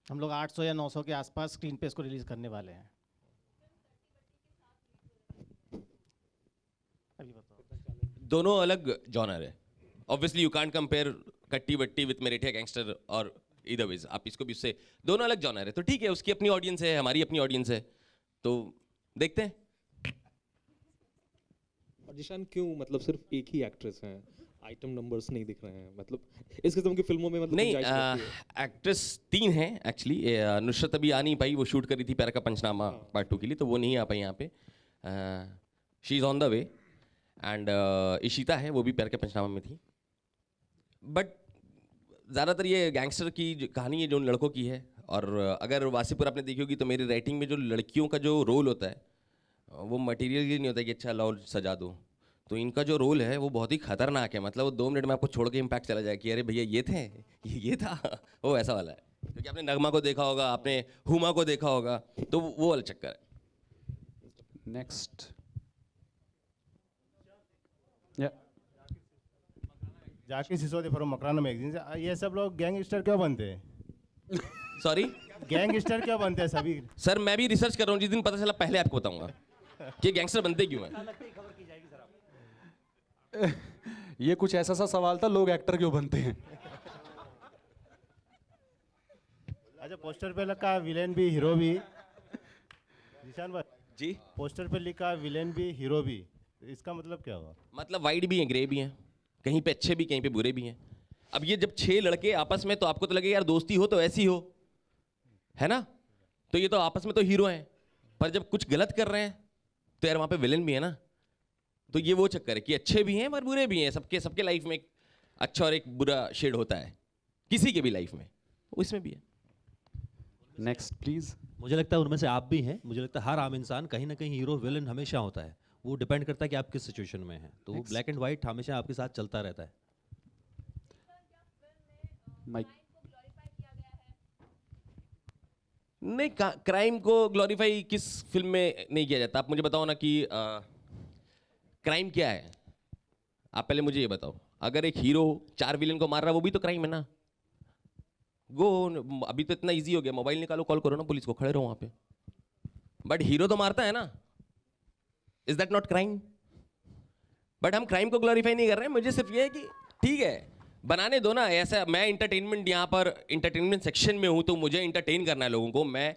हम लोग 800 या 900 के आसपास स्क्रीन पे इसको रिलीज़ करने वाले हैं। अभी बताओ। दोनों अलग जॉनर है। ऑब्वियसली यू कांट कंपेयर कट्टी बट्टी विथ मेरेठिया गैंगस्टर और इधर वेज, आप इसको भी उससे, दोनों अलग जॉनर है। तो ठीक है, उसकी अपनी ऑडियंस है, हमारी अपनी ऑडियंस है, तो देखते हैं। और जिशान क्यों मतलब सिर्फ एक ही एक्ट्रेस हैं, आइटम नंबर्स नहीं दिख रहे हैं? मतलब इस किस्म की फिल्मों में मतलब नहीं, एक्ट्रेस 3 हैं एक्चुअली। नुसरत अभी आ नहीं पाई, वो शूट करी थी प्यार का पंचनामा पार्ट 2 के लिए, तो वो नहीं आ पाई यहाँ पे। She is on the way. And Ishita है, वो भी प्यार के पंचनामा में थी। बट ज़्यादातर ये गैंगस्टर की कहानी है जो उन लड़कों की है। और अगर वासीपुर आपने देखी होगी तो मेरी राइटिंग में जो लड़कियों का जो रोल होता है वो मटेरियल नहीं होता कि अच्छा लाओ सजा दो। तो इनका जो रोल है वो बहुत ही खतरनाक है। मतलब वो 2 मिनट में आपको छोड़ के इम्पैक्ट चला जाए कि अरे भैया ये थे, ये था, वो ऐसा वाला है। क्योंकि आपने नगमा को देखा होगा, आपने हुमा को देखा होगा, तो वो वाला चक्कर है। Next Zakir Sisodia from Makrana magazine से, ये सब लोग गैंगस्टर क्यों बनते हैं? सॉरी, गैंगस्टर क्यों बनते हैं सभी? सर मैं भी रिसर्च कर रहा हूँ, जिस दिन पता चला पहले आपको बताऊंगा कि गैंगस्टर बनते क्यों हैं। ये कुछ ऐसा सा सवाल था, लोग एक्टर क्यों बनते हैं? अच्छा, पोस्टर पे लिखा विलेन भी हीरो भी, निशान भाई जी, पोस्टर पे लिखा विलेन भी हीरो भी, इसका मतलब क्या हुआ? मतलब वाइट भी हैं, ग्रे भी हैं, कहीं पे अच्छे भी कहीं पे बुरे भी हैं। अब ये जब 6 लड़के आपस में, तो आपको तो लगे यार दोस्ती हो तो ऐसी हो, है ना? तो ये तो आपस में तो हीरो हैं, पर जब कुछ गलत कर रहे हैं तो यार वहाँ पे विलेन भी है ना। तो ये वो चक्कर है कि अच्छे भी हैं पर बुरे भी हैं। सबके लाइफ में एक अच्छा और एक बुरा शेड होता है, किसी के भी लाइफ में, वो इसमें भी है। Next please. मुझे लगता है उनमें से आप भी हैं। मुझे लगता है हर आम इंसान कहीं ना कहीं हीरो विलन हमेशा होता है। वो डिपेंड करता है कि आप किस सिचुएशन में हैं। तो ब्लैक एंड वाइट हमेशा आपके साथ चलता रहता है। माइक। नहीं, क्राइम को ग्लोरीफाई किस फिल्म में नहीं किया जाता? आप मुझे बताओ ना कि क्राइम क्या है। आप पहले मुझे ये बताओ, अगर एक हीरो 4 विलेन को मार रहा है वो भी तो क्राइम है ना। अभी तो इतना इजी हो गया, मोबाइल निकालो, कॉल करो ना पुलिस को, खड़े रहो वहां पे। बट हीरो तो मारता है ना। Is that not crime? But हम क्राइम को ग्लोरीफाई नहीं कर रहे हैं। मुझे सिर्फ ये है कि ठीक है, बनाने दो ना। ऐसा मैं इंटरटेनमेंट, यहाँ पर इंटरटेनमेंट सेक्शन में हूँ तो मुझे इंटरटेन करना है लोगों को। मैं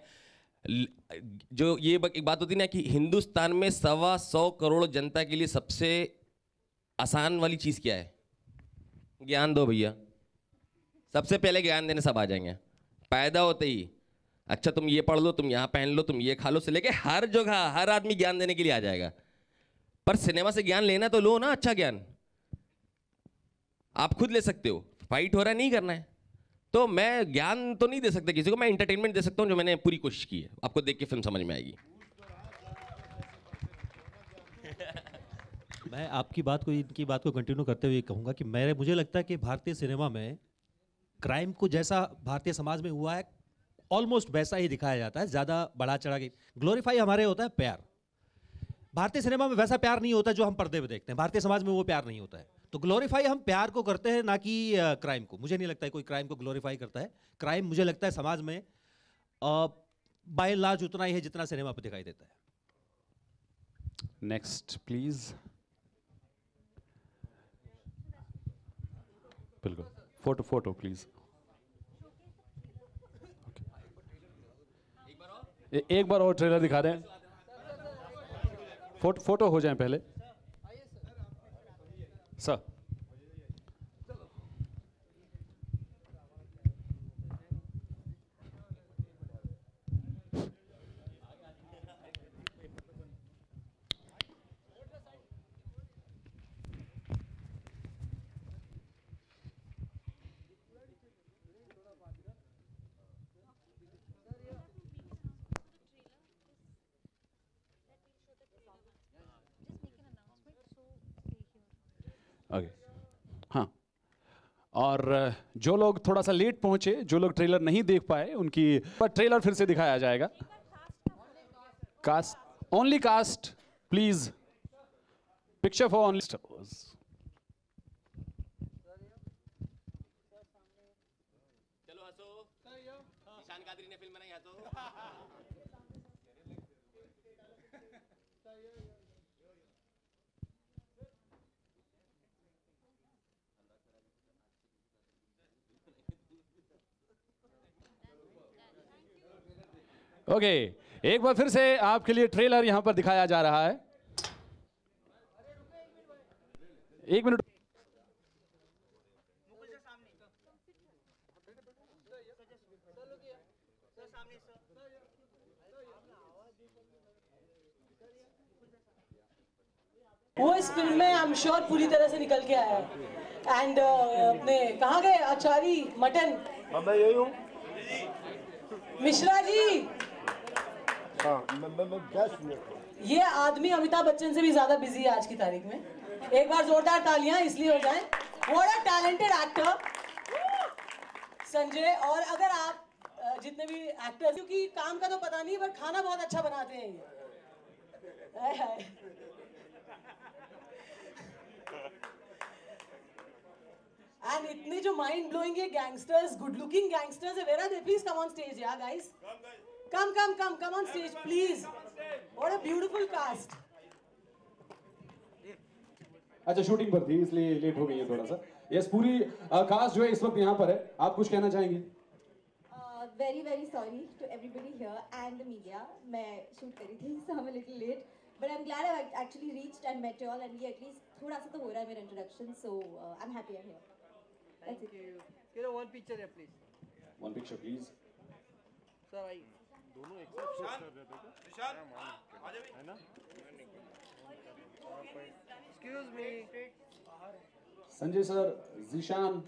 जो ये एक बात होती है ना कि हिंदुस्तान में 125 करोड़ जनता के लिए सबसे आसान वाली चीज़ क्या है? ज्ञान दो भैया। सबसे पहले ज्ञान देने सब आ जाएंगे पैदा होते ही। अच्छा तुम ये पढ़ लो, तुम यहाँ पहन लो, तुम ये खा लो, से लेके हर जगह हर आदमी ज्ञान देने के लिए आ जाएगा। पर सिनेमा से ज्ञान लेना तो लो ना, अच्छा ज्ञान आप खुद ले सकते हो। फाइट हो रहा है, नहीं करना है तो मैं ज्ञान तो नहीं दे सकता किसी को। मैं एंटरटेनमेंट दे सकता हूँ, जो मैंने पूरी कोशिश की है। आपको देख के फिल्म समझ में आएगी। मैं आपकी बात को, इनकी बात को कंटिन्यू करते हुए कहूँगा कि मुझे लगता है कि भारतीय सिनेमा में क्राइम को जैसा भारतीय समाज में हुआ है ऑलमोस्ट वैसा ही दिखाया जाता है। ज़्यादा बढ़ा चढ़ा के ग्लोरीफाई हमारे होता है प्यार। भारतीय सिनेमा में वैसा प्यार नहीं होता जो हम पर्दे पे देखते हैं। भारतीय समाज में वो प्यार नहीं होता है। तो ग्लोरीफाई हम प्यार को करते हैं, ना कि क्राइम को। मुझे नहीं लगता है कोई क्राइम को ग्लोरीफाई करता है। क्राइम मुझे लगता है समाज में बाय एंड लार्ज उतना ही है जितना सिनेमा पे दिखाई देता है। Next please. बिल्कुल, फोटो प्लीज। एक बार और ट्रेलर दिखा दें। फोटो हो जाए पहले सर। ओके हाँ, और जो लोग थोड़ा सा लेट पहुंचे, जो लोग ट्रेलर नहीं देख पाए, उनकी पर ट्रेलर फिर से दिखाया जाएगा। Cast only, cast please, picture for only stars. चलो हंसो, ईशान कादरी ने फिल्म बनाई, हंसो। ओके एक बार फिर से आपके लिए ट्रेलर यहां पर दिखाया जा रहा है। 1 मिनट। वो इस फिल्म में आई एम श्योर पूरी तरह से निकल के आया है। एंड अपने कहाँ गए आचारी मटन? मैं यही हूँ। मिश्रा जी, मैं ये आदमी अमिताभ बच्चन से भी ज्यादा बिजी है आज की तारीख में। एक बार जोरदार तालियां इसलिए हो जाएं। What a talented actor Sanjay. और अगर आप जितने भी एक्टर्स, क्योंकि काम का तो पता नहीं पर खाना बहुत अच्छा बनाते हैं ये। एंड इतने जो माइंड ब्लोइंग है गैंगस्टर्स, गुड लुकिंग गैंगस्टर्स है। Where are they? Please come on stage या guys. Come on stage please. What a beautiful cast. अच्छा शूटिंग पर थी इसलिए लेट हो गई है थोड़ा सा। यस, पूरी कास्ट जो है इस वक्त यहाँ पर है। आप कुछ कहना चाहेंगे? very sorry to everybody here and the media. मैं शूट करी थी so I'm a little late, but I'm glad I actually reached and met you all and ये at least थोड़ा सा तो हो रहा है मेरा introduction, so I'm happy I'm here. That's it. You know, one picture here, please. One picture, please. Sir, I दोनों एक साथ शूट कर रहे थे क्या? निशान, आ जा भी। है ना? Excuse me. Sanjay sir, Zeeshan.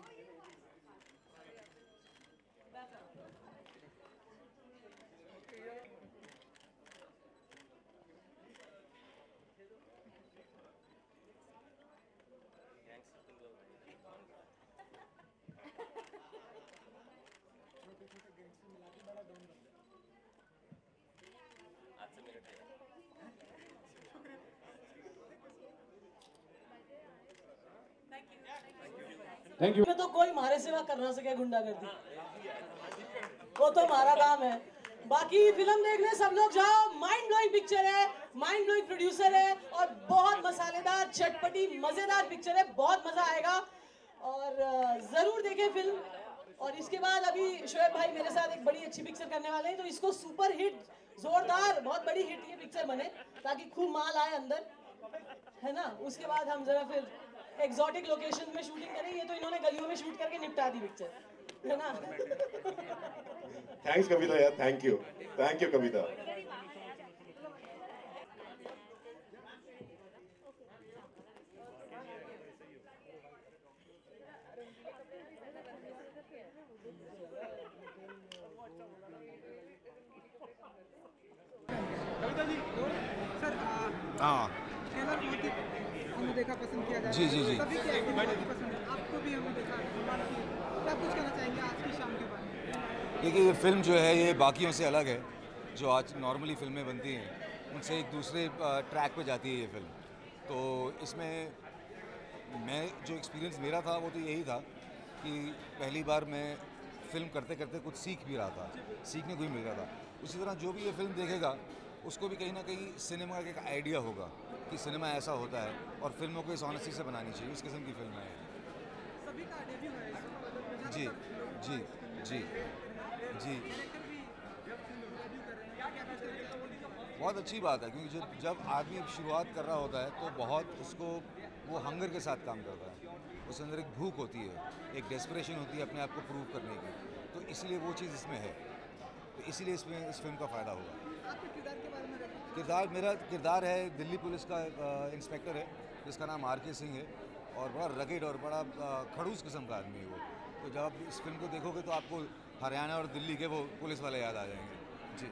Thank you. में तो कोई हमारे सिवा कर ना सके गुंडागर्दी, वो तो हमारा काम है। बाकी फिल्म देखने सब लोग जाओ, माइंड ब्लोइंग पिक्चर है, माइंड ब्लोइंग प्रोड्यूसर है और बहुत मसालेदार चटपटी मजेदार पिक्चर है, बहुत मजा आएगा और जरूर देखें फिल्म। और इसके बाद अभी शोएब भाई मेरे साथ एक बड़ी अच्छी पिक्चर करने वाले हैं, तो इसको सुपर हिट, जोरदार, बहुत बड़ी हिट ये पिक्चर बने ताकि खूब माल आए अंदर, है ना। उसके बाद हम जरा फिर एक्सोटिक लोकेशन में शूटिंग करें, ये तो इन्होंने गलियों में शूट करके निपटा दी पिक्चर, है ना। थैंक्स कविता यार, थैंक यू कविता। हाँ हमने देखा, पसंद किया जा रहा है। जी जी जी। सभी की एक्टिंग पसंद है, आपको भी हमने देखा, क्या कुछ कहना चाहेंगे आज की शाम के बारे में? देखिए ये फिल्म जो है ये बाकियों से अलग है, जो आज नॉर्मली फिल्में बनती हैं उनसे एक दूसरे ट्रैक पे जाती है ये फिल्म। तो इसमें मैं जो एक्सपीरियंस मेरा था वो तो यही था कि पहली बार मैं फिल्म करते करते कुछ सीख भी रहा था, सीखने को ही मिल रहा था। उसी तरह जो भी ये फिल्म देखेगा उसको भी कहीं ना कहीं सिनेमा का एक आइडिया होगा कि सिनेमा ऐसा होता है और फिल्मों को इस ऑनेस्टी से बनानी चाहिए, उस किस्म की फिल्म है। सभी का डेब्यू है जी जी जी जी, बहुत अच्छी बात है क्योंकि जब आदमी शुरुआत कर रहा होता है तो बहुत उसको वो हंगर के साथ काम करता है, उसके अंदर एक भूख होती है, एक डेस्परेशन होती है अपने आप को प्रूव करने की, तो इसलिए वो चीज़ इसमें है, तो इसीलिए इसमें इस फिल्म का फ़ायदा होगा। किरदार मेरा किरदार है दिल्ली पुलिस का इंस्पेक्टर है जिसका नाम आर के सिंह है और बड़ा रगेड और बड़ा खड़ूस किस्म का आदमी है वो। तो जब आप इस फिल्म को देखोगे तो आपको हरियाणा और दिल्ली के वो पुलिस वाले याद आ जाएंगे। जी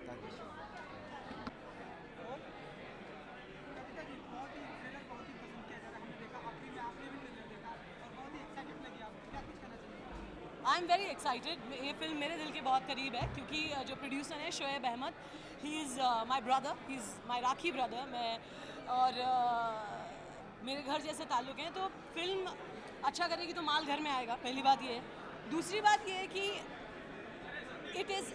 thank you. I am very excited. ये फिल्म मेरे दिल के बहुत करीब है क्योंकि जो प्रोड्यूसर है Shoaib Ahmed, he is my brother, he is my rakhi brother. मैं और मेरे घर जैसे ताल्लुक़ हैं, तो फिल्म अच्छा करेगी तो माल घर में आएगा, पहली बात ये है। दूसरी बात ये है कि इट इज़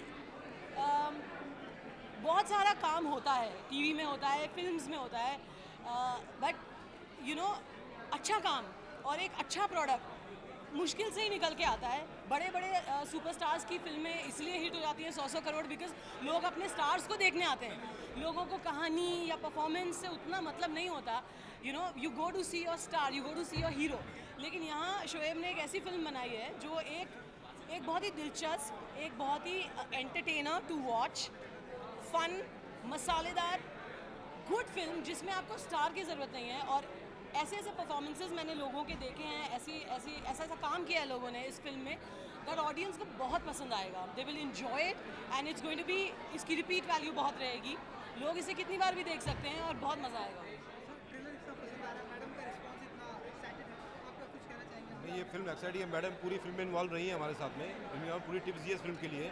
बहुत सारा काम होता है, टीवी में होता है, फिल्म्स में होता है, बट यू नो अच्छा काम और एक अच्छा प्रोडक्ट मुश्किल से ही निकल के आता है। बड़े बड़े सुपरस्टार्स की फिल्में इसलिए हिट हो जाती हैं 100-100 करोड़, बिकॉज लोग अपने स्टार्स को देखने आते हैं। लोगों को कहानी या परफॉर्मेंस से उतना मतलब नहीं होता, you know, you go to see your star, you go to see your hero. लेकिन यहाँ शोएब ने एक ऐसी फिल्म बनाई है जो एक बहुत ही दिलचस्प, एक बहुत ही एंटरटेनर टू वॉच, फन, मसालेदार, गुड फिल्म जिसमें आपको स्टार की ज़रूरत नहीं है। और ऐसे ऐसे परफॉर्मेंसेस मैंने लोगों के देखे हैं, ऐसा काम किया है लोगों ने इस फिल्म में, दैट ऑडियंस को बहुत पसंद आएगा। They will enjoy it and it's going to be, इसकी रिपीट वैल्यू बहुत रहेगी, लोग इसे कितनी बार भी देख सकते हैं और बहुत मज़ा आएगा। ये फिल्म एक्साइटिंग है, मैडम पूरी फिल्म में इन्वॉल्व रही है हमारे साथ में, इन्होंने पूरी टिप्स दी है इस फिल्म के लिए,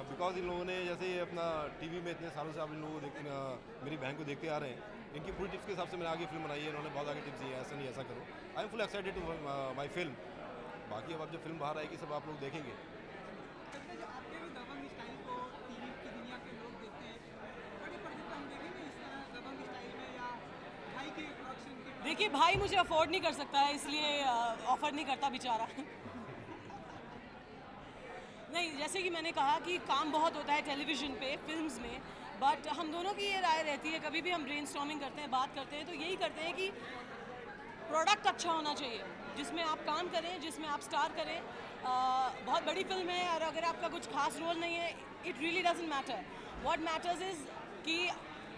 बिकॉज इन लोगों ने जैसे ये अपना टीवी में इतने सालों से आप इन लोगों को मेरी बहन को देखते आ रहे हैं, इनकी पूरी टिप्स के हिसाब से मैंने आगे फिल्म बनाई है, इन्होंने बहुत आगे टिप्स दी है, ऐसा नहीं ऐसा करो। I am full excited to my film. बाकी अब जब फिल्म बाहर आएगी सब आप लोग देखेंगे। देखिए भाई मुझे अफोर्ड नहीं कर सकता है, इसलिए ऑफर नहीं करता बेचारा। नहीं, जैसे कि मैंने कहा कि काम बहुत होता है टेलीविज़न पे, फिल्म्स में, बट हम दोनों की ये राय रहती है, कभी भी हम ब्रेनस्टॉर्मिंग करते हैं, बात करते हैं, तो यही करते हैं कि प्रोडक्ट अच्छा होना चाहिए जिसमें आप काम करें, जिसमें आप स्टार करें। बहुत बड़ी फिल्म है और अगर आपका कुछ खास रोल नहीं है, it really doesn't matter. What matters is कि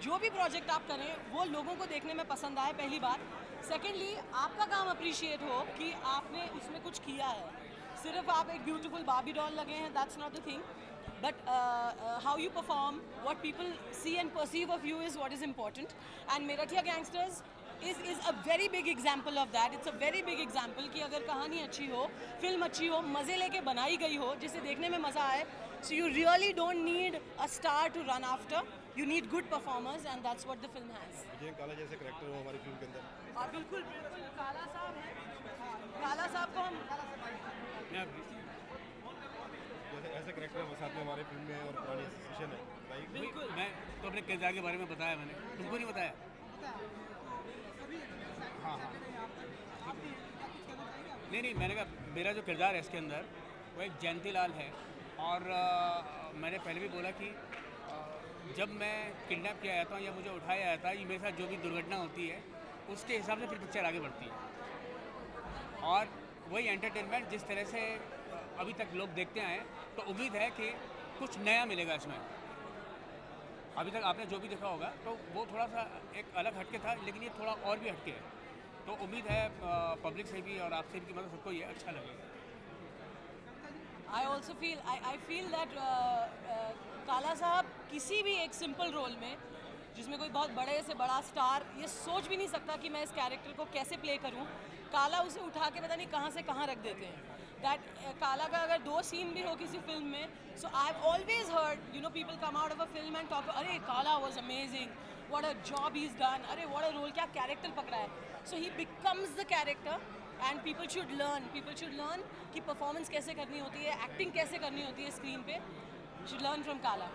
जो भी प्रोजेक्ट आप करें वो लोगों को देखने में पसंद आए, पहली बात। सेकेंडली आपका काम अप्रिशिएट हो कि आपने उसमें कुछ किया है। सिर्फ आप एक ब्यूटीफुल बार्बी डॉल लगे हैं, that's not the thing, but how you perform, what people see and perceive of you is what is important. And मेरठिया gangsters is a very big example of that. It's a very big example कि अगर कहानी अच्छी हो, film अच्छी हो, मज़े लेके बनाई गई हो, जिसे देखने में मज़ा आए, so you really don't need a star to run after. You need good performers, and that's what the film has. विजय काला जैसे कैरेक्टर हो हमारी फिल्म के अंदर। बिल्कुल बिल्कुल काला साहब है। काला साहब को हम जैसे ऐसे कैरेक्टर साथ में हमारे फिल्म में और पुरानी एसोसिएशन है। बिल्कुल। मैं तो अपने किरदार के बारे में बताया मैंने, तुमको नहीं बताया? हाँ हाँ। नहीं, मैंने कहा मेरा जो किरदार है इसके अंदर वो एक जयंती लाल है, और मैंने पहले भी बोला कि जब मैं किडनैप किया जाता हूँ या मुझे उठाया जाता है, ये मेरे साथ जो भी दुर्घटना होती है उसके हिसाब से फिर पिक्चर आगे बढ़ती है। और वही एंटरटेनमेंट जिस तरह से अभी तक लोग देखते आए, तो उम्मीद है कि कुछ नया मिलेगा इसमें। अभी तक आपने जो भी देखा होगा तो वो थोड़ा सा एक अलग हटके था, लेकिन ये थोड़ा और भी हटके है। तो उम्मीद है पब्लिक से भी और आपसे भी, मतलब सबको ये अच्छा लगेगा। I also feel I feel that काला साहब किसी भी एक सिंपल रोल में जिसमें कोई बहुत बड़े से बड़ा स्टार ये सोच भी नहीं सकता कि मैं इस कैरेक्टर को कैसे प्ले करूं, काला उसे उठा के पता नहीं कहाँ से कहाँ रख देते हैं। दैट काला का अगर 2 सीन भी हो किसी फिल्म में, so I have always heard people come out of a film and talk, अरे Qala was amazing, what a job he is done, अरे व्हाट अ रोल, क्या कैरेक्टर पकड़ा है। So he becomes the character and people should learn कि performance कैसे करनी होती है, एक्टिंग कैसे करनी होती है स्क्रीन पे, शुड लर्न फ्रॉम काला।